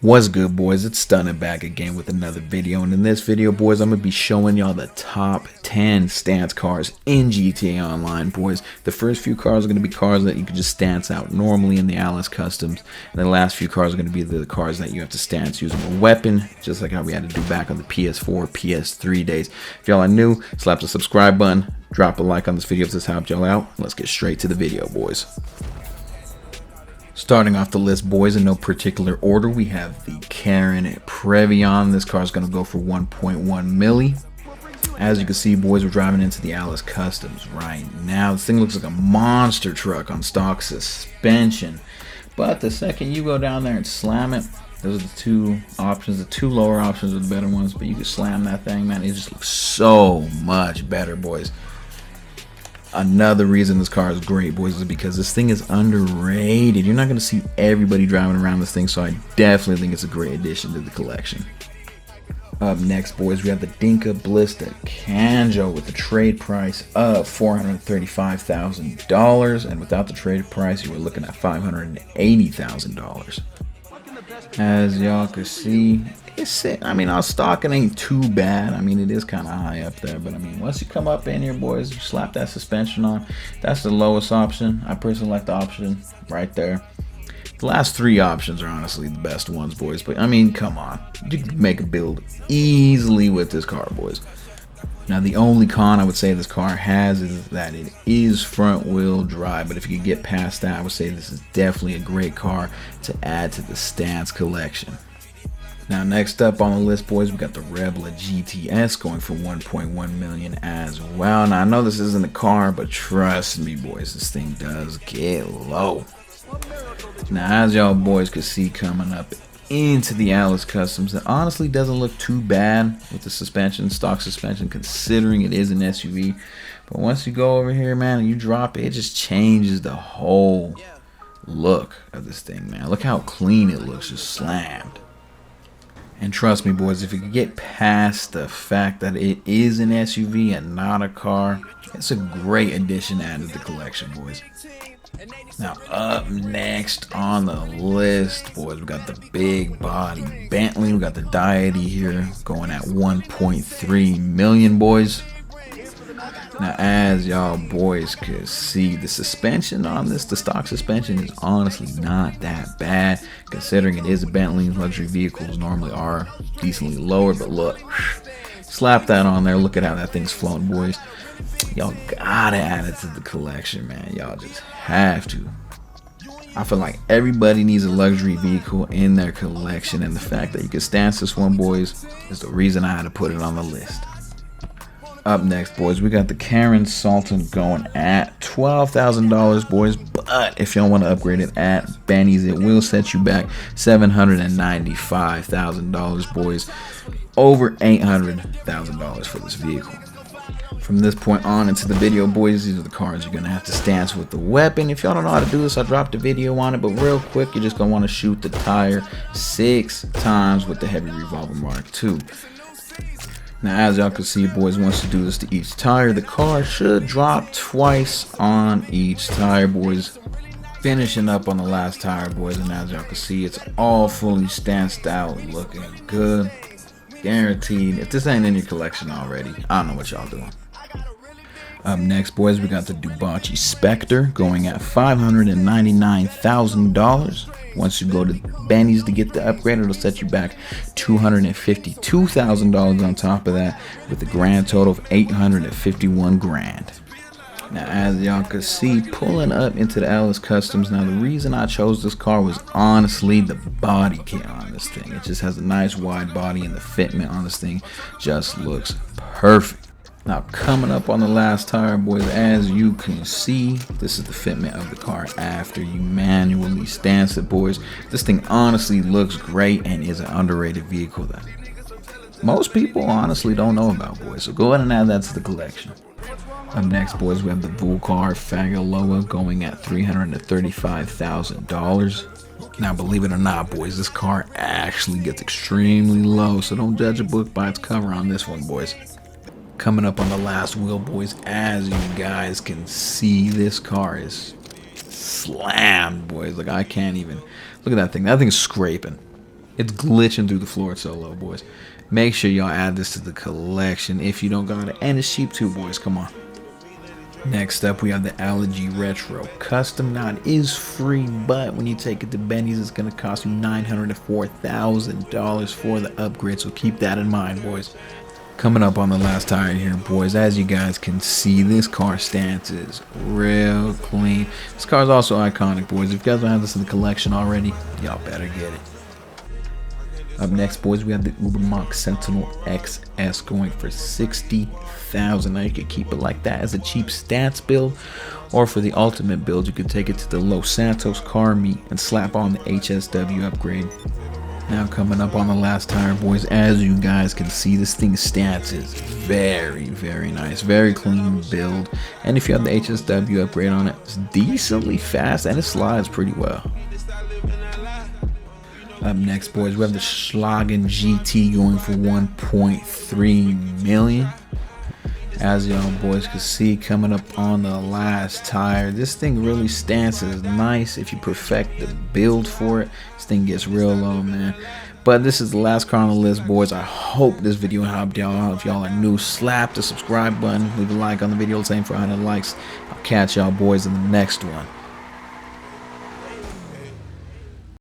What's good, boys? It's Stunning back again with another video, and in this video, boys, I'm going to be showing y'all the top 10 stance cars in GTA Online, boys. The first few cars are going to be cars that you can just stance out normally in the Alice Customs, and the last few cars are going to be the cars that you have to stance using a weapon, just like how we had to do back on the PS4, PS3 days. If y'all are new, slap the subscribe button, drop a like on this video if this helped y'all out. Let's get straight to the video, boys. Starting off the list, boys, in no particular order, we have the Previon. This car is going to go for 1.1 milli. As you can see, boys, we're driving into the Alice Customs right now. This thing looks like a monster truck on stock suspension. But the second you go down there and slam it, those are the two options. The two lower options are the better ones, but you can slam that thing, man. It just looks so much better, boys. Another reason this car is great, boys, is because this thing is underrated. You're not going to see everybody driving around this thing, so I definitely think it's a great addition to the collection. Up next, boys, we have the Dinka Blister Canjo with the trade price of $435,000, and without the trade price, you were looking at $580,000. As y'all can see, I mean, on stock, it ain't too bad. I mean, it is kind of high up there, but I mean, once you come up in here, boys, you slap that suspension on. That's the lowest option. I personally like the option right there. The last three options are honestly the best ones, boys, but I mean, come on, you can make a build easily with this car, boys. Now, the only con I would say this car has is that it is front wheel drive, but if you could get past that, I would say this is definitely a great car to add to the stance collection. Now, next up on the list, boys, we got the Rebla GTS going for 1.1 million as well. Now, I know this isn't a car, but trust me, boys, this thing does get low. Now, as y'all boys could see coming up into the Alice Customs, it honestly doesn't look too bad with the suspension, stock suspension, considering it is an SUV. But once you go over here, man, and you drop it, it just changes the whole look of this thing, man. Look how clean it looks, just slammed. And trust me, boys, if you can get past the fact that it is an SUV and not a car, it's a great addition to add to the collection, boys. Now, up next on the list, boys, we got the big body Bentley. We got the Deity here going at 1.3 million, boys. Now, as y'all boys could see, the suspension on this, the stock suspension, is honestly not that bad, considering it is a Bentley. Luxury vehicles normally are decently lower, but look, slap that on there. Look at how that thing's floating, boys. Y'all gotta add it to the collection, man. Y'all just have to. I feel like everybody needs a luxury vehicle in their collection, and the fact that you can stance this one, boys, is the reason I had to put it on the list. Up next, boys, we got the Saltan going at $12,000, boys. But if y'all want to upgrade it at Benny's, it will set you back $795,000, boys. Over $800,000 for this vehicle. From this point on into the video, boys, these are the cars you're going to have to stance with the weapon. If y'all don't know how to do this, I dropped a video on it, but real quick, you're just going to want to shoot the tire 6 times with the heavy revolver Mark II. Now, as y'all can see, boys, once you do this to each tire, the car should drop twice on each tire, boys. Finishing up on the last tire, boys, and as y'all can see, it's all fully stanced out, looking good. Guaranteed. If this ain't in your collection already, I don't know what y'all doing. Up next, boys, we got the Dubach Spectre going at $599,000. Once you go to Benny's to get the upgrade, it'll set you back $252,000 on top of that, with a grand total of $851,000. Now, as y'all can see, pulling up into the Alice Customs, now the reason I chose this car was honestly the body kit on this thing. It just has a nice wide body, and the fitment on this thing just looks perfect. Now, coming up on the last tire, boys, as you can see, this is the fitment of the car after you manually stance it, boys. This thing honestly looks great and is an underrated vehicle that most people honestly don't know about, boys. So go ahead and add that to the collection. Up next, boys, we have the Vulcar Fagaloa going at $335,000. Now, believe it or not, boys, this car actually gets extremely low, so don't judge a book by its cover on this one, boys. Coming up on the last wheel, boys, as you guys can see, this car is slammed, boys. Like, I can't even look at that thing. That thing's scraping. It's glitching through the floor. It's so low, boys. Make sure y'all add this to the collection if you don't got it. And it's cheap too, boys. Come on. Next up, we have the Aly Retro. Custom knot is free, but when you take it to Benny's, it's going to cost you $900 to $4,000 for the upgrade. So keep that in mind, boys. Coming up on the last tire here, boys. As you guys can see, this car stance is real clean. This car is also iconic, boys. If you guys don't have this in the collection already, y'all better get it. Up next, boys, we have the Dubach Sentinel XS going for $60,000. Now you can keep it like that as a cheap stats build, or for the ultimate build, you could take it to the Los Santos car meet and slap on the HSW upgrade. Now coming up on the last tire, boys, as you guys can see, this thing's stats is very, very nice, very clean build, and if you have the HSW upgrade on it, it's decently fast and it slides pretty well. Up next, boys, we have the Schlog GT going for $1.3 million. As y'all boys can see, coming up on the last tire, this thing really stances nice if you perfect the build for it. This thing gets real low, man. But this is the last car on the list, boys. I hope this video helped y'all out. If y'all are new, slap the subscribe button, leave a like on the video, same for 100 likes. I'll catch y'all boys in the next one.